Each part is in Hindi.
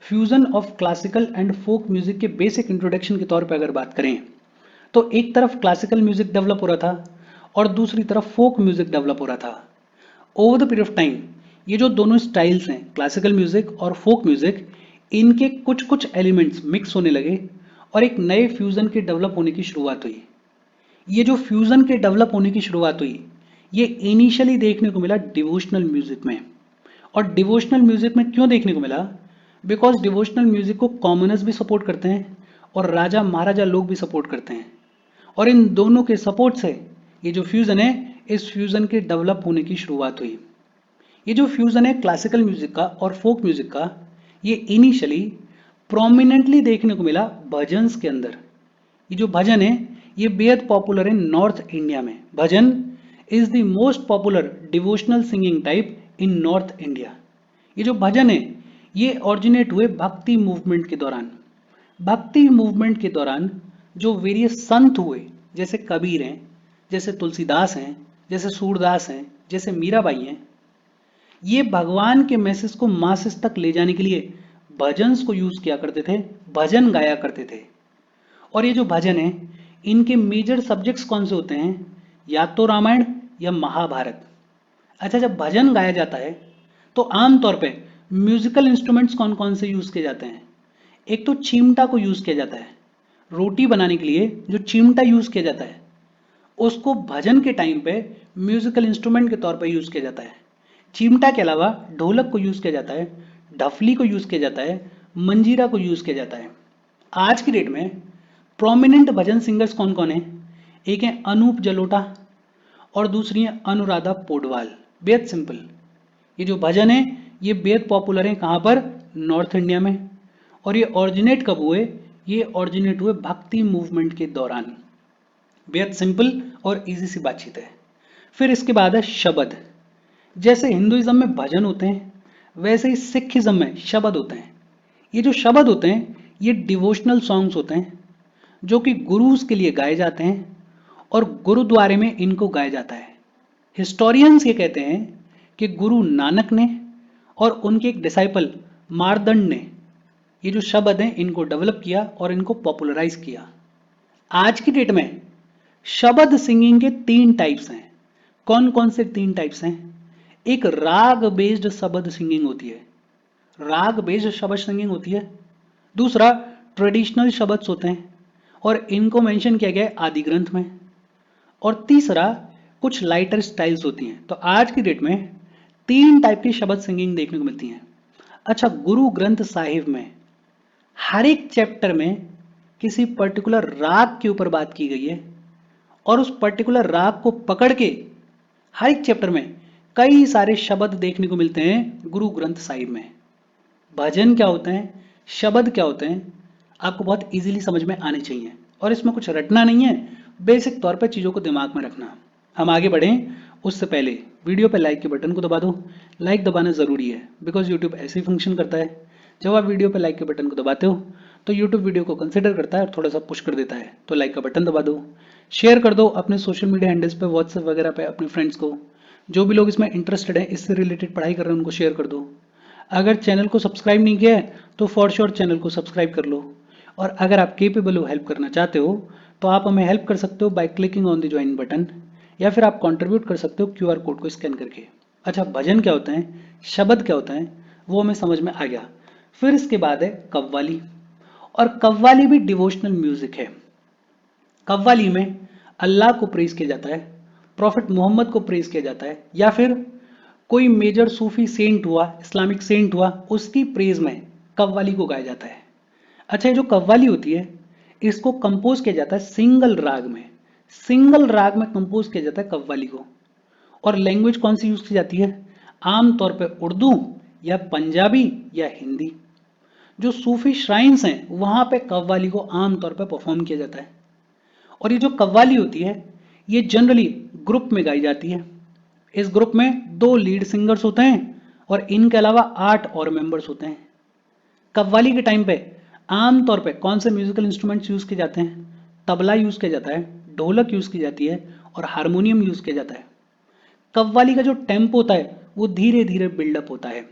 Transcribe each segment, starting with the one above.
Fusion of classical and folk music के बेसिक इंट्रोडक्शन के तौर पे अगर बात करें तो एक तरफ क्लासिकल म्यूजिक डेवलप हो रहा था और दूसरी तरफ फोक म्यूजिक डेवलप हो रहा था। Over the period of time ये जो दोनों स्टाइल्स हैं क्लासिकल म्यूजिक और फोक म्यूजिक, इनके कुछ कुछ एलिमेंट्स मिक्स होने लगे और एक नए फ्यूजन के डेवलप होने की शुरुआत हुई। ये जो फ्यूजन के डेवलप होने की शुरुआत हुई ये इनिशियली देखने को मिला डिवोशनल म्यूजिक में। और डिवोशनल म्यूजिक में क्यों देखने को मिला? बिकॉज डिवोशनल म्यूजिक को कॉमनर्स भी सपोर्ट करते हैं और राजा महाराजा लोग भी सपोर्ट करते हैं, और इन दोनों के सपोर्ट से ये जो फ्यूजन है इस फ्यूजन के डेवलप होने की शुरुआत हुई। ये जो फ्यूजन है क्लासिकल म्यूजिक का और फोक म्यूजिक का, ये इनिशियली प्रोमिनेंटली देखने को मिला भजन्स के अंदर। ये जो भजन है ये बेहद पॉपुलर है नॉर्थ इंडिया में। Bhajan is the most popular devotional singing type in north India. ये जो भजन है ये ऑरिजिनेट हुए भक्ति मूवमेंट के दौरान। भक्ति मूवमेंट के दौरान जो वेरियस संत हुए, जैसे कबीर हैं, जैसे तुलसीदास हैं, जैसे सूरदास हैं, जैसे मीराबाई हैं, ये भगवान के मैसेज को मासेस तक ले जाने के लिए भजन्स को यूज किया करते थे, भजन गाया करते थे। और ये जो भजन है इनके मेजर सब्जेक्ट्स कौन से होते हैं? या तो रामायण या महाभारत। अच्छा, जब भजन गाया जाता है तो आमतौर पे म्यूजिकल इंस्ट्रूमेंट्स कौन कौन से यूज किए जाते हैं? एक तो चिमटा को यूज किया जाता है। रोटी बनाने के लिए जो चिमटा यूज किया जाता है उसको भजन के टाइम पे म्यूजिकल इंस्ट्रूमेंट के तौर पे यूज किया जाता है। चिमटा के अलावा ढोलक को यूज किया जाता है, ढफली को यूज किया जाता है, मंजीरा को यूज किया जाता है। आज की डेट में प्रोमिनेंट भजन सिंगर्स कौन कौन है? एक है अनूप जलोटा और दूसरी है अनुराधा पौडवाल। बेहद सिंपल। ये जो भजन है ये बेहद पॉपुलर है कहाँ पर? नॉर्थ इंडिया में। और ये ऑरिजिनेट कब हुए? ये ऑरिजिनेट हुए भक्ति मूवमेंट के दौरान। बेहद सिंपल और इजी सी बातचीत है। फिर इसके बाद है शबद। जैसे हिंदुइज्म में भजन होते हैं वैसे ही सिखिज्म में शबद होते हैं। ये जो शबद होते हैं ये डिवोशनल सॉन्ग्स होते हैं जो कि गुरुज के लिए गाए जाते हैं और गुरुद्वारे में इनको गाया जाता है। हिस्टोरियंस ये कहते हैं कि गुरु नानक ने और उनके एक डिसाइपल मारदंड ने ये जो शब्द हैं इनको डेवलप किया और इनको पॉपुलराइज किया। आज की डेट में शब्द सिंगिंग के 3 टाइप्स हैं। कौन कौन से 3 टाइप्स हैं? एक राग बेस्ड शब्द सिंगिंग होती है, राग बेस्ड शब्द सिंगिंग होती है। दूसरा ट्रेडिशनल शब्द होते हैं और इनको मेंशन किया गया है आदि ग्रंथ में। और तीसरा कुछ लाइटर स्टाइल्स होती हैं। तो आज की डेट में 3 टाइप की शब्द सिंगिंग देखने को मिलती हैं। अच्छा, गुरु ग्रंथ साहिब में हर एक चैप्टर में किसी पर्टिकुलर राग के ऊपर बात की गई है और उस पर्टिकुलर राग को पकड़ के हर एक चैप्टर में कई सारे शब्द देखने को मिलते हैं गुरु ग्रंथ साहिब में। भजन क्या होते हैं, शब्द क्या होते हैं, आपको बहुत इजीली समझ में आने चाहिए और इसमें कुछ रटना नहीं है, बेसिक तौर पर चीज़ों को दिमाग में रखना। हम आगे बढ़ें उससे पहले वीडियो पे लाइक के बटन को दबा दो। लाइक दबाना ज़रूरी है बिकॉज यूट्यूब ऐसे ही फंक्शन करता है। जब आप वीडियो पे लाइक के बटन को दबाते हो तो यूट्यूब वीडियो को कंसिडर करता है और थोड़ा सा पुश कर देता है। तो लाइक का बटन दबा दो, शेयर कर दो अपने सोशल मीडिया हैंडल्स पे, व्हाट्सएप वगैरह पे अपने फ्रेंड्स को। जो भी लोग इसमें इंटरेस्टेड है, इससे रिलेटेड पढ़ाई कर रहे हैं, उनको शेयर कर दो। अगर चैनल को सब्सक्राइब नहीं किया है तो फॉर श्योर चैनल को सब्सक्राइब कर लो। और अगर आप केपेबल हो हेल्प करना चाहते हो तो आप हमें हेल्प कर सकते हो by clicking on the join button, या फिर आप कंट्रीब्यूट कर सकते हो क्यूआर कोड को स्कैन करके। अच्छा, भजन क्या होते हैं, शब्द क्या होता है, वो हमें समझ में आ गया। फिर इसके बाद है कव्वाली। और कव्वाली भी डिवोशनल म्यूजिक है। कव्वाली में अल्लाह को प्रेज किया जाता है, प्रॉफिट मोहम्मद को प्रेज किया जाता है, या फिर कोई मेजर सूफी सेंट हुआ, इस्लामिक सेंट हुआ, उसकी प्रेज में कव्वाली को गाया जाता है। अच्छा, ये जो कव्वाली होती है इसको कंपोज किया जाता है सिंगल राग में। सिंगल राग में कंपोज किया जाता है कव्वाली को। और लैंग्वेज कौन सी यूज की जाती है? आमतौर पे उर्दू या पंजाबी या हिंदी। जो सूफी श्राइन्स हैं वहां पे कव्वाली को आमतौर पे परफॉर्म किया जाता है। और ये जो कव्वाली होती है ये जनरली ग्रुप में गाई जाती है। इस ग्रुप में 2 लीड सिंगर्स होते हैं और इनके अलावा 8 और मेंबर्स होते हैं। कव्वाली के टाइम पे आमतौर पे कौन से म्यूजिकल इंस्ट्रूमेंट्स यूज किए जाते हैं? तबला यूज किया जाता है, ढोलक यूज की जाती है और हारमोनियम यूज किया जाता है। कव्वाली का जो टेम्पो होता है वो धीरे धीरे बिल्डअप होता है।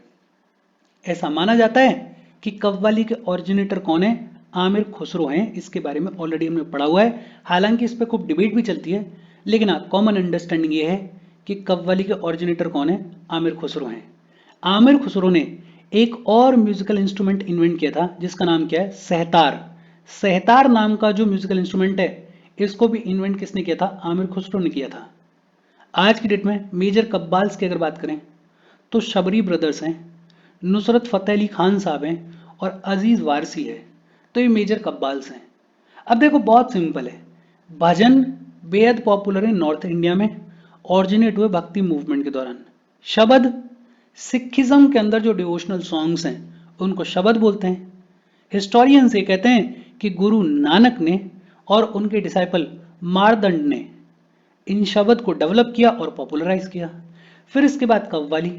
ऐसा माना जाता है कि कव्वाली के ओरिजिनेटर कौन है? आमिर खुसरो हैं। इसके बारे में ऑलरेडी हमने पढ़ा हुआ है, हालांकि इस पे खूब डिबेट भी चलती है, लेकिन हाँ कॉमन अंडरस्टैंडिंग ये है कि कव्वाली के ओरिजिनेटर कौन है? आमिर खुसरो हैं। आमिर खुसरो ने एक और म्यूजिकल इंस्ट्रूमेंट इन्वेंट किया था जिसका नाम क्या है? सहतार। सहतार नाम का जो म्यूजिकल इंस्ट्रूमेंट है, इसको भी इन्वेंट किसने किया था? आमिर खुसरो ने किया था। आज की डेट में मेजर कव्वाल्स की अगर बात करें तो शबरी ब्रदर्स हैं, नुसरत फतेह अली खान साहब हैं और अजीज वारसी है। तो ये मेजर कव्वाल्स हैं। अब देखो बहुत सिंपल है, भजन बेहद पॉपुलर है नॉर्थ इंडिया में, ऑरिजिनेट हुए भक्ति मूवमेंट के दौरान। शबद सिखिज्म के अंदर जो डिवोशनल सॉन्ग्स हैं उनको शबद बोलते हैं। हिस्टोरियंस ये कहते हैं कि गुरु नानक ने और उनके डिसाइपल मारदंड ने इन शब्द को डेवलप किया और पॉपुलराइज किया। फिर इसके बाद कव्वाली।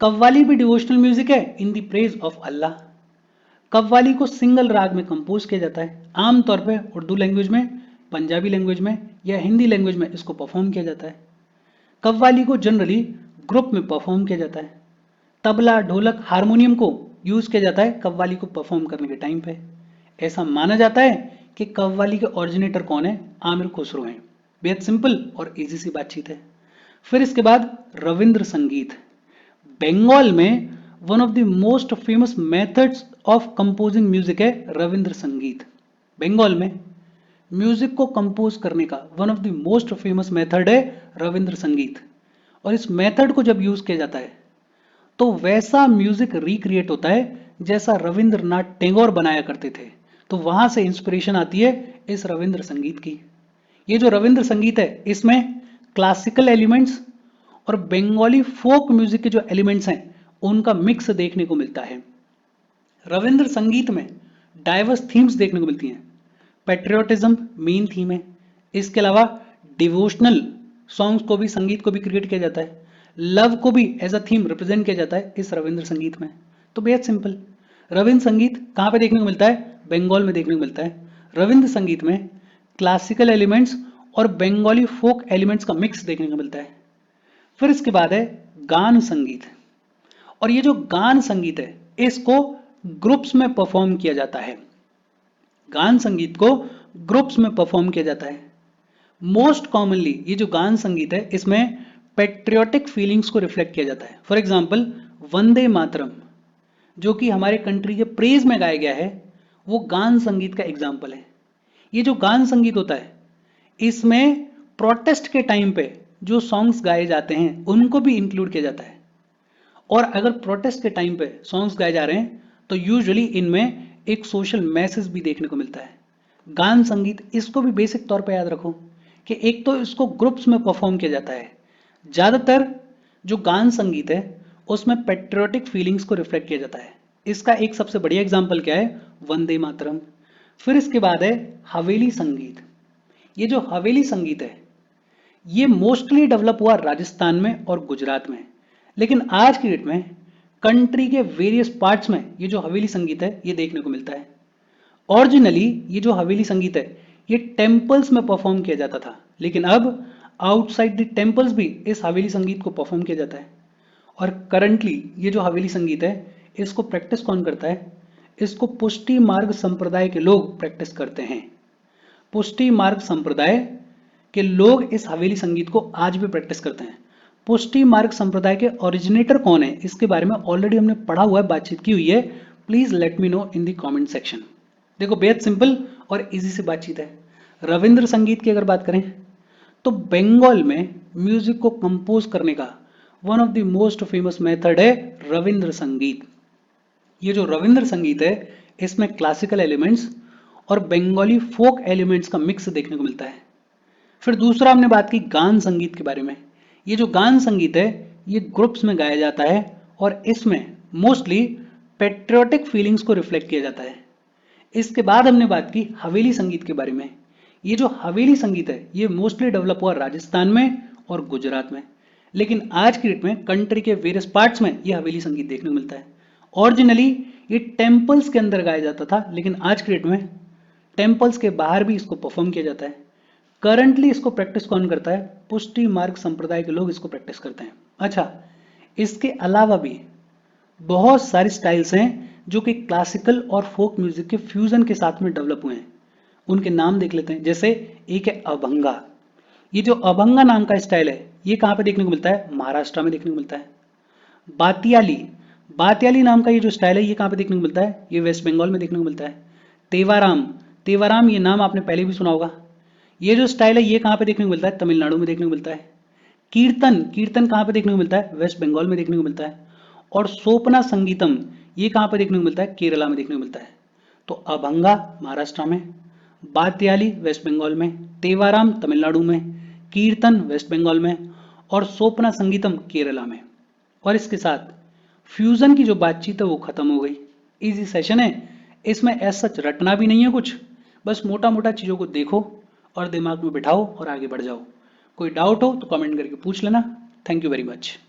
कव्वाली भी डिवोशनल म्यूजिक है इन द प्रेज ऑफ अल्लाह। कव्वाली को सिंगल राग में कंपोज किया जाता है, आमतौर पे उर्दू लैंग्वेज में, पंजाबी लैंग्वेज में या हिंदी लैंग्वेज में इसको परफॉर्म किया जाता है। कव्वाली को जनरली ग्रुप में परफॉर्म किया जाता है। तबला, ढोलक, हारमोनियम को यूज किया जाता है कव्वाली को परफॉर्म करने के टाइम पे। ऐसा माना जाता है कि कव्वाली के ओरिजिनेटर कौन है? आमिर खुसरो हैं। बेहद सिंपल और इजी सी बातचीत है। फिर इसके बाद रविंद्र संगीत। बंगाल में one of the most famous methods of composing music है रविंद्र संगीत। बंगाल में म्यूजिक को कंपोज करने का one of the most famous method है रविंद्र संगीत। और इस मेथड को जब यूज किया जाता है तो वैसा म्यूजिक रिक्रिएट होता है जैसा रविंद्रनाथ टैगोर बनाया करते थे। तो वहां से इंस्पिरेशन आती है इस रविंद्र संगीत की। ये जो रविंद्र संगीत है इसमें क्लासिकल एलिमेंट्स और बंगाली फोक म्यूजिक के जो एलिमेंट्स हैं उनका मिक्स देखने को मिलता है। रविंद्र संगीत में डाइवर्स थीम्स देखने को मिलती हैं। पेट्रियोटिज्म मेन थीम है, इसके अलावा डिवोशनल सॉन्ग्स को भी, संगीत को भी क्रिएट किया जाता है। लव को भी एज अ थीम रिप्रेजेंट किया जाता है इस रविंद्र संगीत में। तो बेहद सिंपल, रविंद्र संगीत कहां पे देखने को मिलता है? बंगाल में देखने को मिलता है। रविंद्र संगीत में क्लासिकल एलिमेंट्स और बंगाली फोक एलिमेंट्स का मिक्स देखने को मिलता है। फिर इसके बाद है गान संगीत। और ये जो गान संगीत है इसको ग्रुप्स में परफॉर्म किया जाता है। गान संगीत को ग्रुप्स में परफॉर्म किया जाता है। मोस्ट कॉमनली ये जो गान संगीत है इसमें पेट्रियोटिक फीलिंग्स को रिफ्लेक्ट किया जाता है। फॉर एग्जाम्पल वंदे मातरम जो कि हमारे कंट्री के प्रेज में गाया गया है, वो गान संगीत का एग्जाम्पल है। ये जो गान संगीत होता है इसमें प्रोटेस्ट के टाइम पे जो सॉन्ग्स गाए जाते हैं उनको भी इंक्लूड किया जाता है। और अगर प्रोटेस्ट के टाइम पे सॉन्ग्स गाए जा रहे हैं तो यूजुअली इनमें एक सोशल मैसेज भी देखने को मिलता है। गान संगीत, इसको भी बेसिक तौर पे याद रखो कि एक तो इसको ग्रुप्स में परफॉर्म किया जाता है। ज्यादातर जो गान संगीत है उसमें पेट्रियोटिक फीलिंग्स को रिफ्लेक्ट किया जाता है। इसका एक सबसे बढ़िया एग्जाम्पल क्या है? वंदे मातरम। फिर इसके बाद है हवेली संगीत। ये जो हवेली संगीत है ये मोस्टली डेवलप हुआ राजस्थान में और गुजरात में, लेकिन आज की डेट में कंट्री के वेरियस पार्ट्स में ये जो हवेली संगीत है ये देखने को मिलता है। ओरिजिनली ये जो हवेली संगीत है ये टेम्पल्स में परफॉर्म किया जाता था, लेकिन अब आउटसाइड द टेम्पल्स भी इस हवेली संगीत को परफॉर्म किया जाता है। और करंटली ये जो हवेली संगीत है इसको प्रैक्टिस कौन करता है? इसको पुष्टि मार्ग संप्रदाय के लोग प्रैक्टिस करते हैं। पुष्टि मार्ग संप्रदाय के लोग इस हवेली संगीत को आज भी प्रैक्टिस करते हैं। पुष्टि मार्ग संप्रदाय के ओरिजिनेटर कौन है इसके बारे में ऑलरेडी हमने पढ़ा हुआ है, बातचीत की हुई है। Please let me know in the comment section. देखो बेहद सिंपल और इजी सी बातचीत है। रविंद्र संगीत की अगर बात करें तो बंगाल में म्यूजिक को कंपोज करने का one of the most famous method है रविंद्र संगीत। ये जो रविंद्र संगीत है इसमें क्लासिकल एलिमेंट्स और बंगाली फोक एलिमेंट्स का मिक्स देखने को मिलता है। फिर दूसरा हमने बात की गान संगीत के बारे में। ये जो गान संगीत है ये ग्रुप्स में गाया जाता है और इसमें मोस्टली पेट्रियोटिक फीलिंग्स को रिफ्लेक्ट किया जाता है। इसके बाद हमने बात की हवेली संगीत के बारे में। ये जो हवेली संगीत है ये मोस्टली डेवलप हुआ राजस्थान में और गुजरात में, लेकिन आज की डेट में कंट्री के वेरियस पार्ट्स में ये हवेली संगीत देखने को मिलता है। ओरिजिनली ये टेम्पल्स के अंदर गाया जाता था, लेकिन आज की डेट में टेम्पल्स के बाहर भी इसको परफॉर्म किया जाता है। करंटली इसको प्रैक्टिस कौन करता है? पुष्टि मार्ग संप्रदाय के लोग इसको प्रैक्टिस करते हैं। अच्छा, इसके अलावा भी बहुत सारी स्टाइल्स हैं जो कि क्लासिकल और फोक म्यूजिक के फ्यूजन के साथ में डेवलप हुए हैं। उनके नाम देख लेते हैं। जैसे एक है अभंगा। ये जो अभंगा नाम का स्टाइल है, ये कहाँ पे देखने को मिलता है? महाराष्ट्र में देखने को मिलता है। बातियाली, बातियाली नाम का ये जो स्टाइल है, ये कहाँ पे देखने को मिलता है? ये वेस्ट बंगाल में देखने को मिलता है। तेवाराम, तेवाराम ये नाम आपने पहले भी सुना होगा। ये जो स्टाइल है, ये कहाँ पे देखने को मिलता है? तमिलनाडु में देखने को मिलता है। कीर्तन, कीर्तन कहाँ पे देखने को मिलता है? वेस्ट बंगाल में देखने को मिलता है। और सोपना संगीतम, ये कहाँ पे देखने को मिलता है? केरला में देखने को मिलता है। तो अभंगा महाराष्ट्र में, बात्याली वेस्ट बंगाल में, तेवाराम तमिलनाडु में, कीर्तन वेस्ट बंगाल में और सोपना संगीतम केरला में। और इसके साथ फ्यूजन की जो बातचीत है वो खत्म हो गई। इजी सेशन है, इसमें ऐसा सच रटना भी नहीं है कुछ, बस मोटा मोटा चीज़ों को देखो और दिमाग में बिठाओ और आगे बढ़ जाओ। कोई डाउट हो तो कमेंट करके पूछ लेना। Thank you very much.